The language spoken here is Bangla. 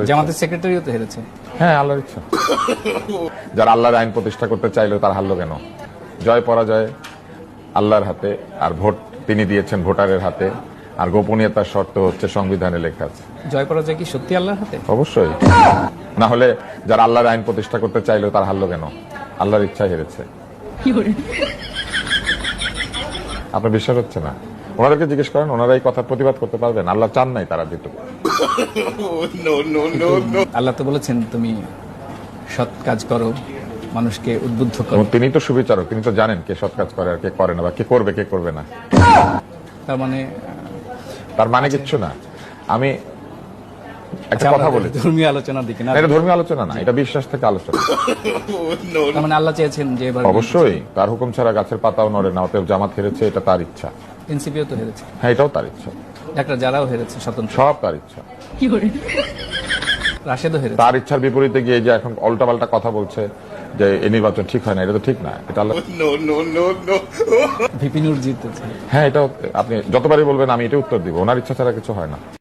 জামাতের সেক্রেটারিও তো হেরেছে। হ্যাঁ, আল্লাহর ইচ্ছা। যারা আল্লাহর আইন প্রতিষ্ঠা করতে চাইলেও তার হারলো কেন? জয় পরাজয় আল্লাহর হাতে, আর ভোট তিনি দিয়েছেন ভোটারের হাতে, আর গোপনীয়তার শর্ত হচ্ছে সংবিধানে লেখা আছে। জয় পরাজয় কি সত্যি আল্লাহর হাতে? অবশ্যই। না হলে যারা আল্লাহর আইন প্রতিষ্ঠা করতে চাইলেও তার হারলো কেন? আল্লাহর ইচ্ছা হেরেছে। আপনার বিশ্বাস হচ্ছে না? ওনাদেরকে জিজ্ঞেস করেন, ওনারা এই কথার প্রতিবাদ করতে পারবেন? আল্লাহ চান নাই তারা দিত। আল্লাহ তো বলেছেন তুমি সৎ কাজ করো, মানুষকে উদ্বুদ্ধ করো। এবং তিনি তো সুবিচারক, তিনি তো জানেন কে সৎ কাজ করে আর কে করে না, বা কে করবে কে করবে না। তার মানে কিচ্ছু না। আমি একটা কথা বলি, ধর্মীয় আলোচনার দিকে না, এটা ধর্মীয় আলোচনা না, এটা বিশ্বাস থেকে আলোচনা। তার মানে আল্লাহ চেয়েছেন যে এবার অবশ্যই তার হুকুম ছাড়া গাছের পাতাও নড়ে না, অতএব জামাত হেরেছে, এটা তার ইচ্ছা। এনসিপিও তো হেরেছে। হ্যাঁ, এটাও তার ইচ্ছা। ডাক্তার যারাও হেরেছে স্বতন্ত্র, সব তার ইচ্ছা। রাশেদও হেরেছে। তার ইচ্ছার বিপরীতে গিয়ে যে এখন উল্টাপাল্টা কথা বলছে যে এই নির্বাচন ঠিক হয় না, এটা তো ঠিক না। এটা ভিপি নূর জিতেছে। হ্যাঁ, এটাও আপনি যতবারই বলবেন আমি এটা উত্তর দিব, ওনার ইচ্ছা ছাড়া কিছু হয় না।